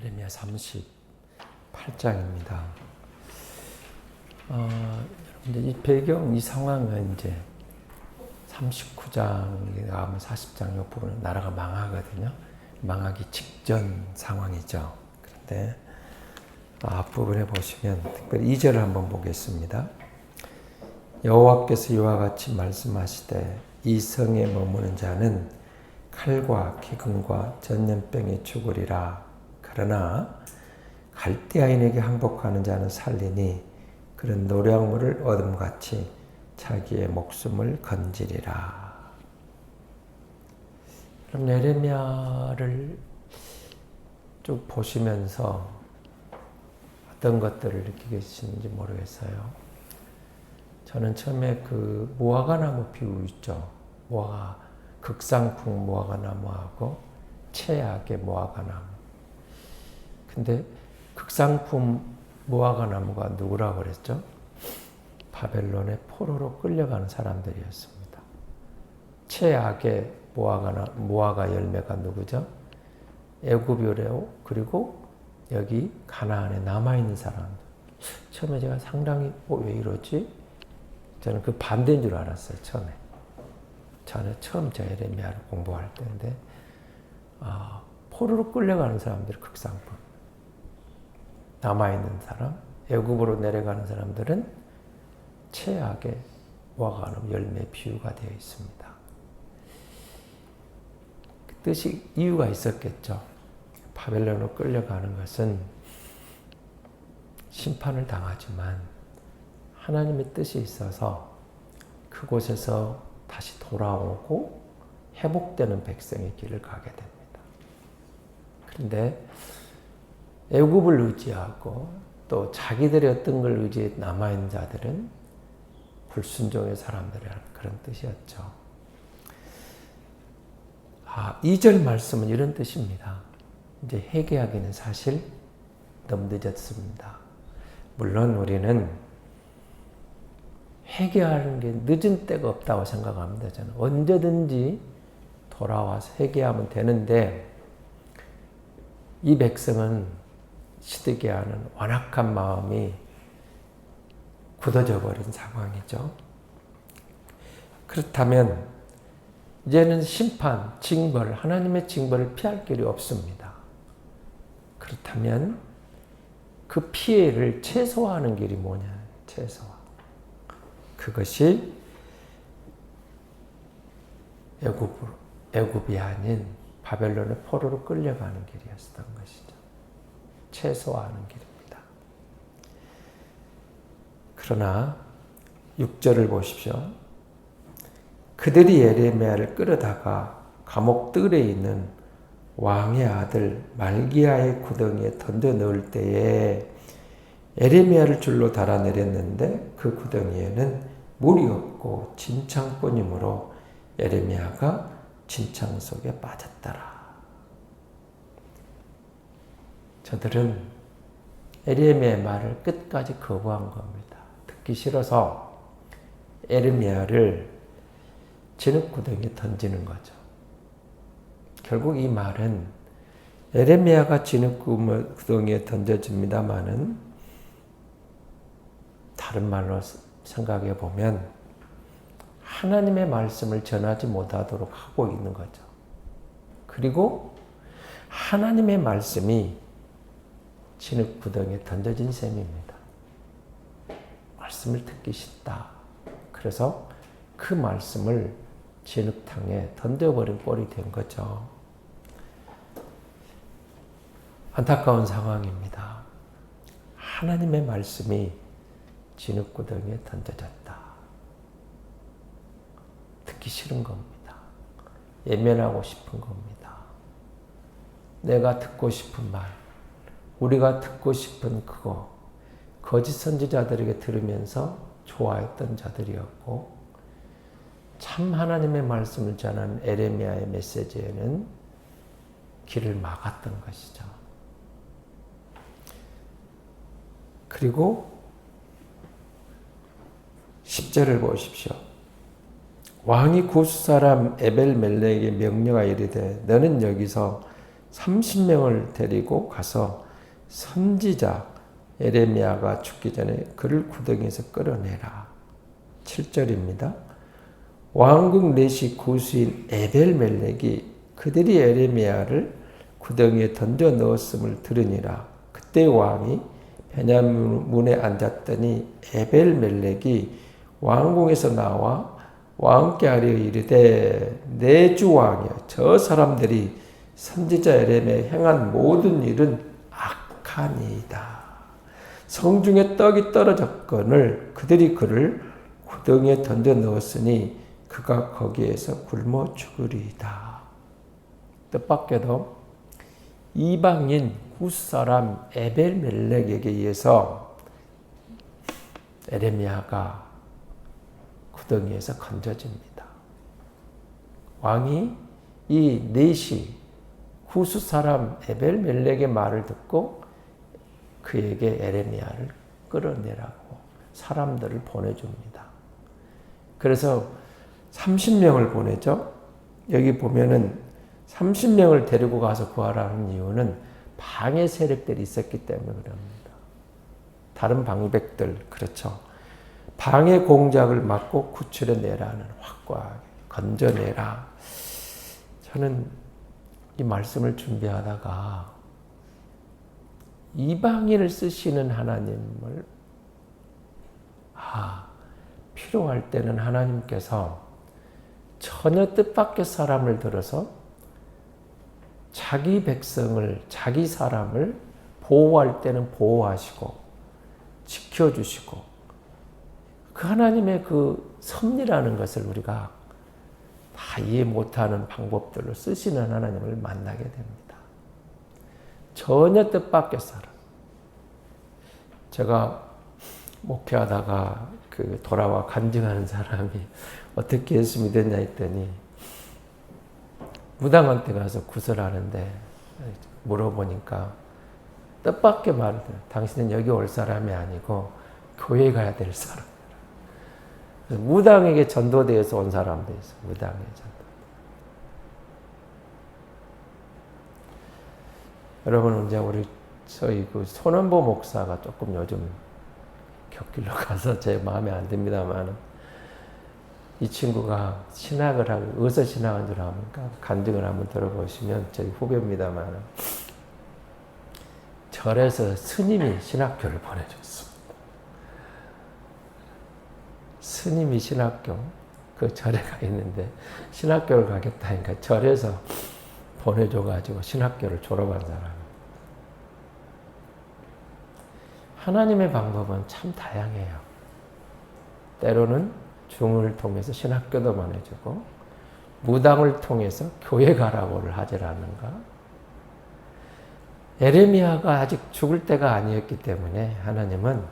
예레미야 38장입니다. 여러분들 이 배경, 이 상황은 이제 39장에 가면 40장 옆부분은 나라가 망하거든요. 망하기 직전 상황이죠. 그런데 앞부분에 보시면 특별히 2절을 한번 보겠습니다. 여호와께서 이와 같이 말씀하시되 이 성에 머무는 자는 칼과 기근과 전염병에 죽으리라. 그러나 갈대아인에게 항복하는 자는 살리니 그런 노량물을 얻음같이 자기의 목숨을 건지리라. 그럼 예레미야를 쭉 보시면서 어떤 것들을 느끼게 되시는지 모르겠어요. 저는 처음에 그 무화과 나무 비유 있죠. 무화과, 극상품 무화과 나무하고 최악의 무화과 나무. 근데 극상품 무화과 나무가 누구라고 그랬죠? 바벨론의 포로로 끌려가는 사람들이었습니다. 최악의 무화과 열매가 누구죠? 애굽이래요. 그리고 여기 가나안에 남아있는 사람들. 처음에 제가 상당히 왜 이러지? 저는 그 반대인 줄 알았어요. 저는 처음 제 예레미야를 공부할 때인데 포로로 끌려가는 사람들이 극상품. 남아있는 사람, 애굽으로 내려가는 사람들은 최악의 무화과 열매 비유가 되어 있습니다. 그 뜻이 이유가 있었겠죠. 바벨론으로 끌려가는 것은 심판을 당하지만 하나님의 뜻이 있어서 그곳에서 다시 돌아오고 회복되는 백성의 길을 가게 됩니다. 그런데 애굽을 의지하고 또 자기들의 어떤 걸 의지해 남아있는 자들은 불순종의 사람들이라는 그런 뜻이었죠. 2절 말씀은 이런 뜻입니다. 이제 회개하기는 사실 너무 늦었습니다. 물론 우리는 회개하는 게 늦은 때가 없다고 생각합니다. 저는 언제든지 돌아와서 회개하면 되는데 이 백성은 시드기야는 완악한 마음이 굳어져 버린 상황이죠. 그렇다면 이제는 심판, 징벌, 하나님의 징벌을 피할 길이 없습니다. 그렇다면 그 피해를 최소화하는 길이 뭐냐? 최소화. 그것이 애굽이 아닌 바벨론의 포로로 끌려가는 길이었던 것이죠. 최소화하는 길입니다. 그러나 6절을 보십시오. 그들이 예레미야를 끌어다가 감옥 뜰에 있는 왕의 아들 말기야의 구덩이에 던져 넣을 때에 예레미야를 줄로 달아내렸는데 그 구덩이에는 물이 없고 진창뿐이므로 예레미야가 진창 속에 빠졌더라. 저들은 예레미야의 말을 끝까지 거부한 겁니다. 듣기 싫어서 예레미야를 진흙구덩이에 던지는 거죠. 결국 이 말은 예레미야가 진흙구덩이에 던져집니다마는 다른 말로 생각해 보면 하나님의 말씀을 전하지 못하도록 하고 있는 거죠. 그리고 하나님의 말씀이 진흙구덩이에 던져진 셈입니다. 말씀을 듣기 싫다. 그래서 그 말씀을 진흙탕에 던져버린 꼴이 된 거죠. 안타까운 상황입니다. 하나님의 말씀이 진흙구덩이에 던져졌다. 듣기 싫은 겁니다. 예면하고 싶은 겁니다. 내가 듣고 싶은 말, 우리가 듣고 싶은 그거, 거짓 선지자들에게 들으면서 좋아했던 자들이었고 참 하나님의 말씀을 전하는 예레미야의 메시지에는 길을 막았던 것이죠. 그리고 10절을 보십시오. 왕이 구스 사람 에벨멜렉에게 명령하여 이르되 너는 여기서 30명을 데리고 가서 선지자 에레미야가 죽기 전에 그를 구덩이에서 끌어내라. 7절입니다. 왕국 넷이 구수인 에벨멜렉이 그들이 에레미야를 구덩이에 던져 넣었음을 들으니라. 그때 왕이 베냐민 문에 앉았더니 에벨멜렉이 왕궁에서 나와 왕께 하려 이르되 내 주 왕이여 저 사람들이 선지자 에레미야에 행한 모든 일은 악하니이다. 성중에 떡이 떨어졌거늘 그들이 그를 구덩이에 던져 넣었으니 그가 거기에서 굶어 죽으리이다. 뜻밖에도 이방인 후스 사람 에벨멜렉에게 의해서 에레미야가 구덩이에서 건져집니다. 왕이 이 넷이 후스 사람 에벨멜렉의 말을 듣고 그에게 에레미야를 끌어내라고 사람들을 보내줍니다. 그래서 30명을 보내죠. 여기 보면은 30명을 데리고 가서 구하라는 이유는 방해 세력들이 있었기 때문에 그럽니다. 다른 방백들 그렇죠. 방해 공작을 막고 구출해내라는 확고하게 건져내라. 저는 이 말씀을 준비하다가 이방인을 쓰시는 하나님을 필요할 때는 하나님께서 전혀 뜻밖의 사람을 들어서 자기 백성을 자기 사람을 보호할 때는 보호하시고 지켜주시고 그 하나님의 그 섭리라는 것을 우리가 다 이해 못하는 방법들로 쓰시는 하나님을 만나게 됩니다. 전혀 뜻밖의 사람. 제가 목회하다가 그 돌아와 간증하는 사람이 어떻게 예수 믿었냐 했더니 무당한테 가서 구설하는데 물어보니까 뜻밖의 말을 해요. 당신은 여기 올 사람이 아니고 교회 가야 될 사람. 무당에게 전도되어서 온 사람도 있어요. 무당에 전도. 여러분 이제 저희 그 손원보 목사가 조금 요즘 곁길로 가서 제 마음에 안 듭니다만 이 친구가 신학을 하고 의사 신학한 줄 압니까? 간증을 한번 들어보시면 저희 후배입니다만 절에서 스님이 신학교를 보내줬습니다. 스님이 신학교 그 절에 가 있는데 신학교를 가겠다니까 절에서 보내줘가지고 신학교를 졸업한 사람. 하나님의 방법은 참 다양해요. 때로는 중을 통해서 신학교도 보내주고 무당을 통해서 교회 가라고를 하지라는가. 에레미야가 아직 죽을 때가 아니었기 때문에 하나님은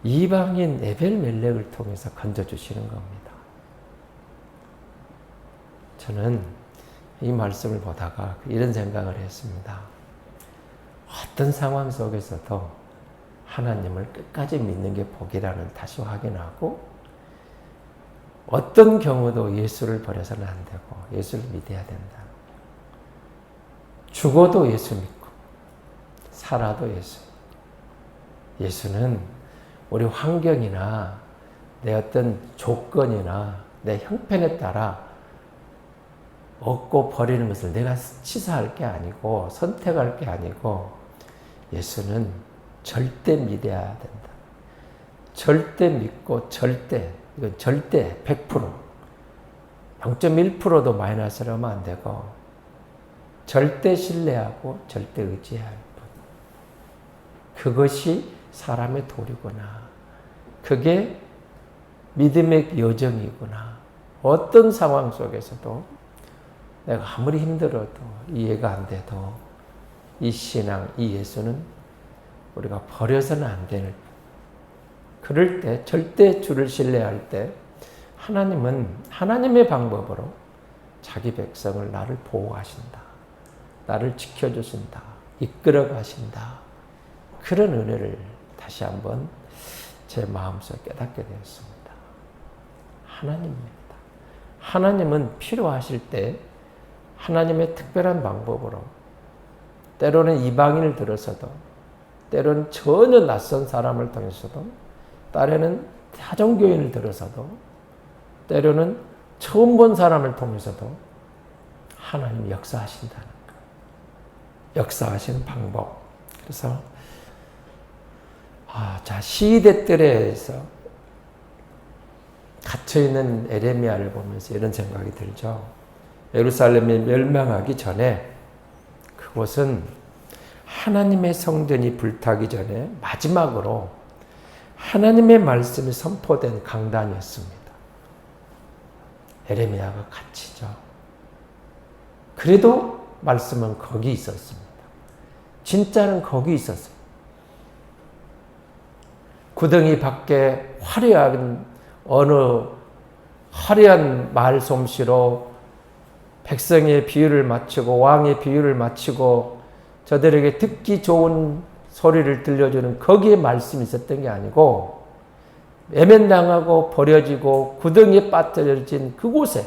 이방인 에벨멜렉을 통해서 건져주시는 겁니다. 저는 이 말씀을 보다가 이런 생각을 했습니다. 어떤 상황 속에서도 하나님을 끝까지 믿는 게 복이라는 다시 확인하고 어떤 경우도 예수를 버려서는 안 되고 예수를 믿어야 된다. 죽어도 예수 믿고 살아도 예수. 예수는 우리 환경이나 내 어떤 조건이나 내 형편에 따라 얻고 버리는 것을 내가 치사할 게 아니고 선택할 게 아니고 예수는 절대 믿어야 된다. 절대 믿고 이건 절대 100% 0.1%도 마이너스를 하면 안 되고 절대 신뢰하고 절대 의지해야 할 뿐. 그것이 사람의 도리구나. 그게 믿음의 여정이구나. 어떤 상황 속에서도 내가 아무리 힘들어도 이해가 안 돼도 이 신앙, 이 예수는 우리가 버려서는 안 되는. 그럴 때 절대 주를 신뢰할 때 하나님은 하나님의 방법으로 자기 백성을 나를 보호하신다. 나를 지켜주신다. 이끌어 가신다. 그런 은혜를 다시 한번 제 마음속에 깨닫게 되었습니다. 하나님입니다. 하나님은 필요하실 때 하나님의 특별한 방법으로 때로는 이방인을 들어서도, 때로는 전혀 낯선 사람을 통해서도, 때로는 타종교인을 들어서도, 때로는 처음 본 사람을 통해서도 하나님이 역사하신다는 것. 역사하시는 방법. 그래서 시대들에서 갇혀있는 에레미야를 보면서 이런 생각이 들죠. 예루살렘이 멸망하기 전에 그곳은 하나님의 성전이 불타기 전에 마지막으로 하나님의 말씀이 선포된 강단이었습니다. 에레미야가 갇히죠. 그래도 말씀은 거기 있었습니다. 진짜는 거기 있었어요. 구덩이 밖에 화려한 말 솜씨로 백성의 비유를 마치고 왕의 비유를 마치고 저들에게 듣기 좋은 소리를 들려주는 거기에 말씀이 있었던 게 아니고 외면당하고 버려지고 구덩이에 빠뜨려진 그곳에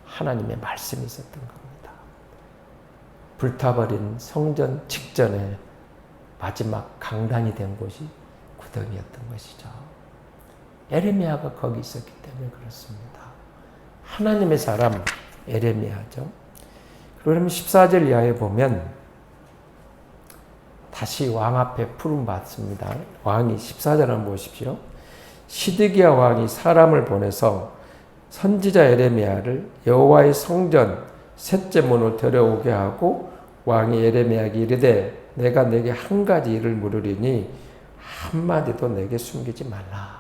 하나님의 말씀이 있었던 겁니다. 불타버린 성전 직전에 마지막 강단이 된 곳이 구덩이였던 것이죠. 에레미야가 거기 있었기 때문에 그렇습니다. 하나님의 사람 에레미야죠. 그러면 14절 이하에 보면 다시 왕 앞에 부름 받습니다. 왕이 14절 한번 보십시오. 시드기야 왕이 사람을 보내서 선지자 에레미야를 여호와의 성전 셋째 문으로 데려오게 하고 왕이 에레미야에게 이르되 내가 내게 한 가지 일을 물으리니 한마디도 내게 숨기지 말라.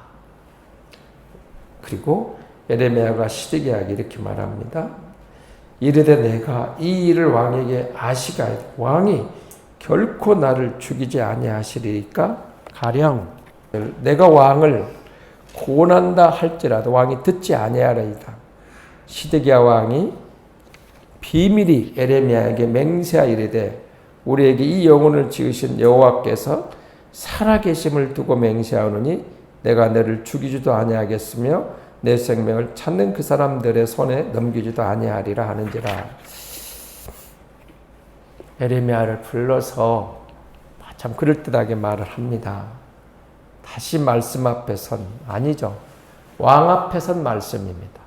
그리고 에레미야가 시드기야에게 이렇게 말합니다. 이르되 내가 이 일을 왕에게 아시가이다. 왕이 결코 나를 죽이지 아니하시리까? 가령 내가 왕을 고난다 할지라도 왕이 듣지 아니하리이다. 시드기야 왕이 비밀히 에레미야에게 맹세하여 이르되 우리에게 이 영혼을 지으신 여호와께서 살아계심을 두고 맹세하노니 내가 너를 죽이지도 아니하겠으며 내 생명을 찾는 그 사람들의 손에 넘기지도 아니하리라 하는지라. 에레미야를 불러서 참 그럴듯하게 말을 합니다. 다시 말씀 앞에 선, 아니죠. 왕 앞에 선 말씀입니다.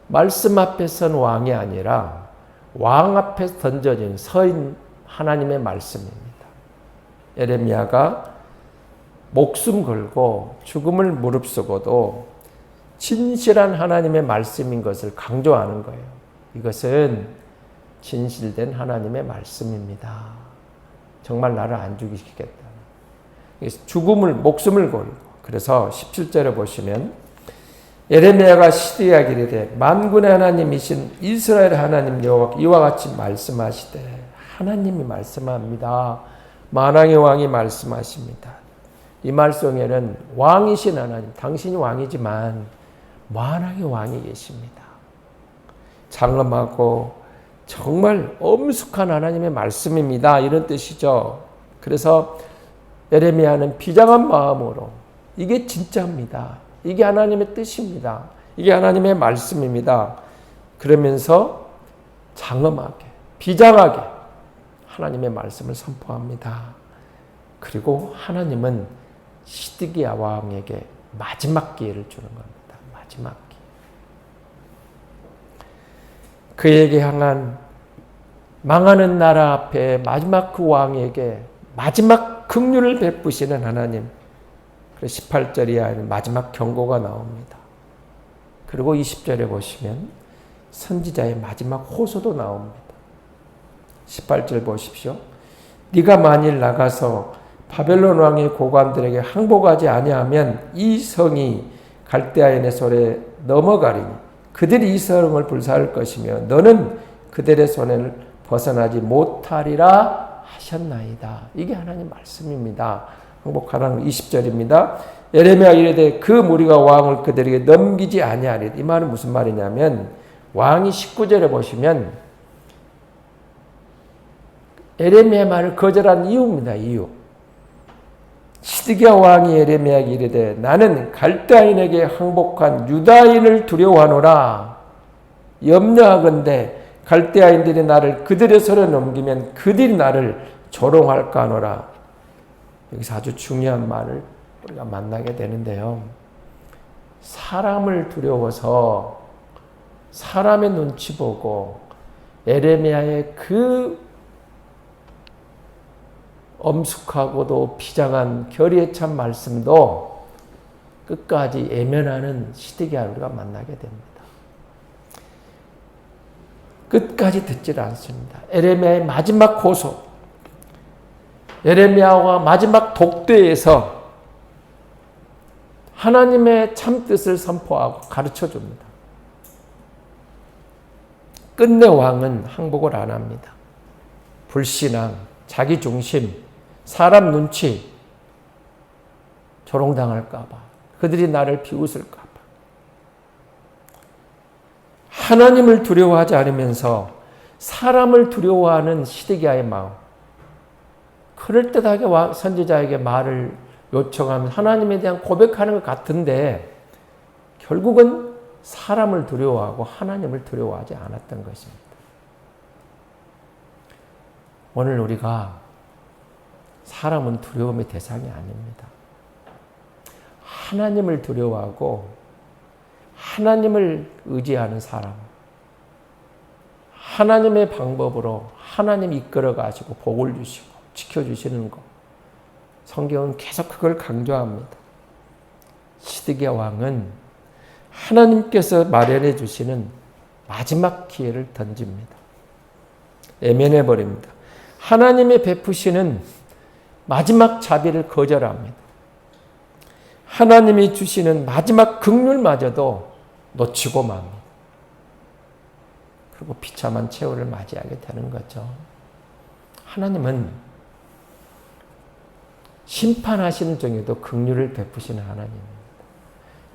말씀 앞에 선 왕이 아니라 왕 앞에 던져진 서인 하나님의 말씀입니다. 에레미야가 목숨 걸고 죽음을 무릅쓰고도 진실한 하나님의 말씀인 것을 강조하는 거예요. 이것은 진실된 하나님의 말씀입니다. 정말 나를 안 죽이시겠다. 목숨을 걸고. 그래서 17절에 보시면 에레미야가 시드기야에게 이르되 만군의 하나님이신 이스라엘 하나님 여호와 이와 같이 말씀하시되, 하나님이 말씀합니다. 만왕의 왕이 말씀하십니다. 이 말 속에는 왕이신 하나님, 당신이 왕이지만 만왕의 왕이 계십니다. 장엄하고 정말 엄숙한 하나님의 말씀입니다. 이런 뜻이죠. 그래서 에레미야는 비장한 마음으로 이게 진짜입니다. 이게 하나님의 뜻입니다. 이게 하나님의 말씀입니다. 그러면서 장엄하게, 비장하게 하나님의 말씀을 선포합니다. 그리고 하나님은 시드기야 왕에게 마지막 기회를 주는 겁니다. 마지막 기회. 그에게 향한 망하는 나라 앞에 마지막 그 왕에게 마지막 긍휼을 베푸시는 하나님. 18절 이하에는 마지막 경고가 나옵니다. 그리고 20절에 보시면 선지자의 마지막 호소도 나옵니다. 18절 보십시오. 네가 만일 나가서 바벨론 왕의 고관들에게 항복하지 아니하면 이 성이 갈대아인의 손에 넘어가리니 그들이 이 성을 불사할 것이며 너는 그들의 손을 벗어나지 못하리라 하셨나이다. 이게 하나님 말씀입니다. 항복하라는 20절입니다. 에레미야 이르되 그 무리가 왕을 그들에게 넘기지 아니하리라. 이 말은 무슨 말이냐면 왕이 19절에 보시면 에레미야 말을 거절한 이유입니다. 이유. 시드기야 왕이 에레미야에게 이르되 나는 갈대아인에게 항복한 유다인을 두려워하노라. 염려하건대 갈대아인들이 나를 그들의 손에 넘기면 그들이 나를 조롱할까 하노라. 여기서 아주 중요한 말을 우리가 만나게 되는데요. 사람을 두려워서 사람의 눈치 보고 에레미야의 그 엄숙하고도 비장한 결의에 찬 말씀도 끝까지 예면하는 시드기야를 우리가 만나게 됩니다. 끝까지 듣질 않습니다. 에레미야의 마지막 고소, 에레미야와 마지막 독대에서 하나님의 참뜻을 선포하고 가르쳐줍니다. 끝내 왕은 항복을 안 합니다. 불신앙, 자기중심, 사람 눈치, 조롱당할까봐, 그들이 나를 비웃을까봐. 하나님을 두려워하지 않으면서 사람을 두려워하는 시드기야의 마음, 그럴듯하게 선지자에게 말을 요청하면 하나님에 대한 고백하는 것 같은데 결국은 사람을 두려워하고 하나님을 두려워하지 않았던 것입니다. 오늘 우리가 사람은 두려움의 대상이 아닙니다. 하나님을 두려워하고 하나님을 의지하는 사람, 하나님의 방법으로 하나님 이끌어 가시고 복을 주시고 지켜주시는 것, 성경은 계속 그걸 강조합니다. 시드기야 왕은 하나님께서 마련해 주시는 마지막 기회를 던집니다. 외면해 버립니다. 하나님의 베푸시는 마지막 자비를 거절합니다. 하나님이 주시는 마지막 긍휼마저도 놓치고 맙니다. 그리고 비참한 최후를 맞이하게 되는 거죠. 하나님은 심판하시는 중에도 긍휼을 베푸시는 하나님입니다.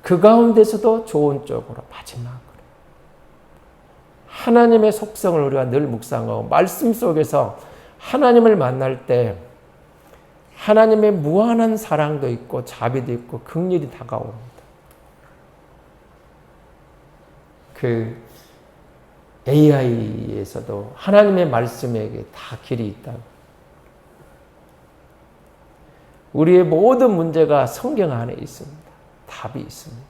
그 가운데서도 좋은 쪽으로 마지막으로 하나님의 속성을 우리가 늘 묵상하고 말씀 속에서 하나님을 만날 때 하나님의 무한한 사랑도 있고 자비도 있고 긍휼이 다가옵니다. 그 AI에서도 하나님의 말씀에게 다 길이 있다고. 우리의 모든 문제가 성경 안에 있습니다. 답이 있습니다.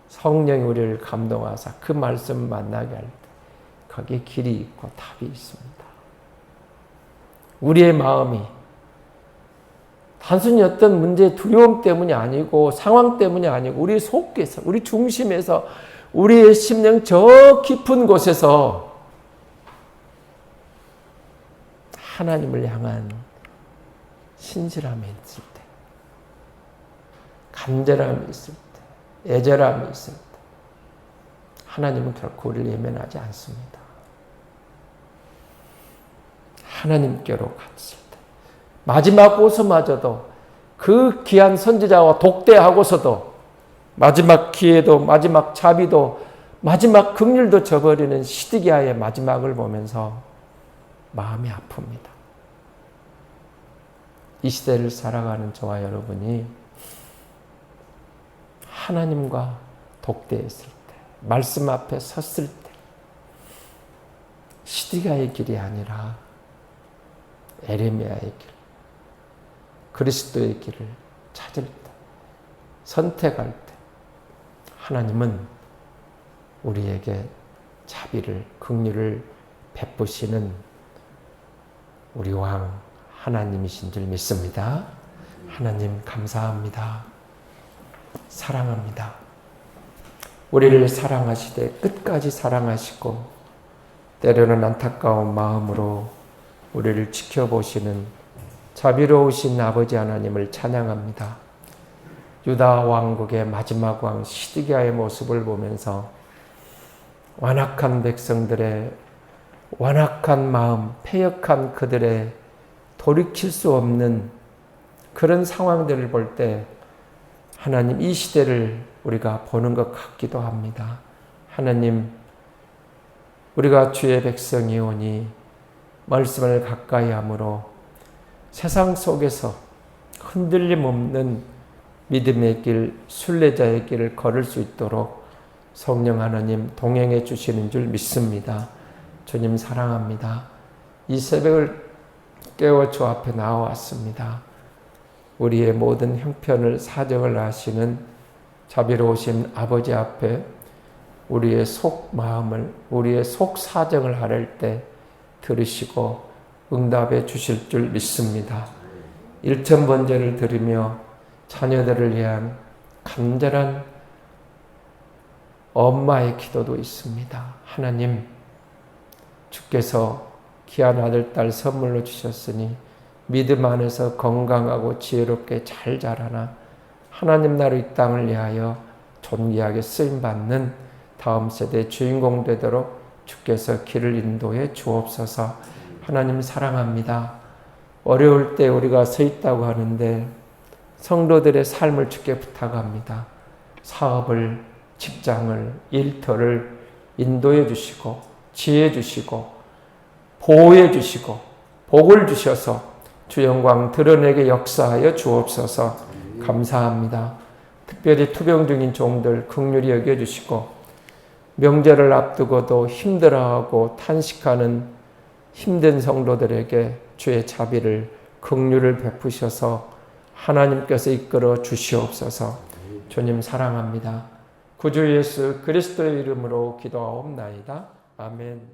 성령이 우리를 감동하사 그 말씀을 만나게 할 때 거기에 길이 있고 답이 있습니다. 우리의 마음이 단순히 어떤 문제의 두려움 때문이 아니고 상황 때문이 아니고 우리 속에서 우리 중심에서 우리의 심령 저 깊은 곳에서 하나님을 향한 신실함이 있을 때, 간절함이 있을 때, 애절함이 있을 때 하나님은 결코 우리를 외면하지 않습니다. 하나님께로 갔을 때 마지막 고소마저도 그 귀한 선지자와 독대하고서도 마지막 기회도 마지막 자비도 마지막 긍휼도 저버리는 시드기야의 마지막을 보면서 마음이 아픕니다. 이 시대를 살아가는 저와 여러분이 하나님과 독대했을 때, 말씀 앞에 섰을 때 시드기야의 길이 아니라 에레미야의 길, 그리스도의 길을 찾을 때, 선택할 때 하나님은 우리에게 자비를, 긍휼을 베푸시는 우리 왕 하나님이신 줄 믿습니다. 하나님 감사합니다. 사랑합니다. 우리를 사랑하시되 끝까지 사랑하시고 때로는 안타까운 마음으로 우리를 지켜보시는 자비로우신 아버지 하나님을 찬양합니다. 유다 왕국의 마지막 왕 시드기야의 모습을 보면서 완악한 백성들의 완악한 마음, 패역한 그들의 돌이킬 수 없는 그런 상황들을 볼 때 하나님 이 시대를 우리가 보는 것 같기도 합니다. 하나님, 우리가 주의 백성이오니 말씀을 가까이 함으로 세상 속에서 흔들림 없는 믿음의 길, 순례자의 길을 걸을 수 있도록 성령 하나님 동행해 주시는 줄 믿습니다. 주님 사랑합니다. 이 새벽을 깨워 주 앞에 나와왔습니다. 우리의 모든 형편을 사정을 아시는 자비로우신 아버지 앞에 우리의 속 마음을, 우리의 속 사정을 아뢰 때 들으시고 응답해 주실 줄 믿습니다. 일천번제를 드리며 자녀들을 위한 간절한 엄마의 기도도 있습니다. 하나님, 주께서 귀한 아들, 딸 선물로 주셨으니 믿음 안에서 건강하고 지혜롭게 잘 자라나 하나님 나라 이 땅을 위하여 존귀하게 쓰임받는 다음 세대 주인공 되도록 주께서 길을 인도해 주옵소서. 하나님 사랑합니다. 어려울 때 우리가 서 있다고 하는데 성도들의 삶을 주께 부탁합니다. 사업을, 직장을, 일터를 인도해 주시고 지혜 주시고 보호해 주시고 복을 주셔서 주 영광 드러내게 역사하여 주옵소서. 감사합니다. 특별히 투병 중인 종들 긍휼히 여겨주시고 명절을 앞두고도 힘들어하고 탄식하는 힘든 성도들에게 주의 자비를 긍휼을 베푸셔서 하나님께서 이끌어 주시옵소서. 주님 사랑합니다. 구주 예수 그리스도의 이름으로 기도하옵나이다. 아멘.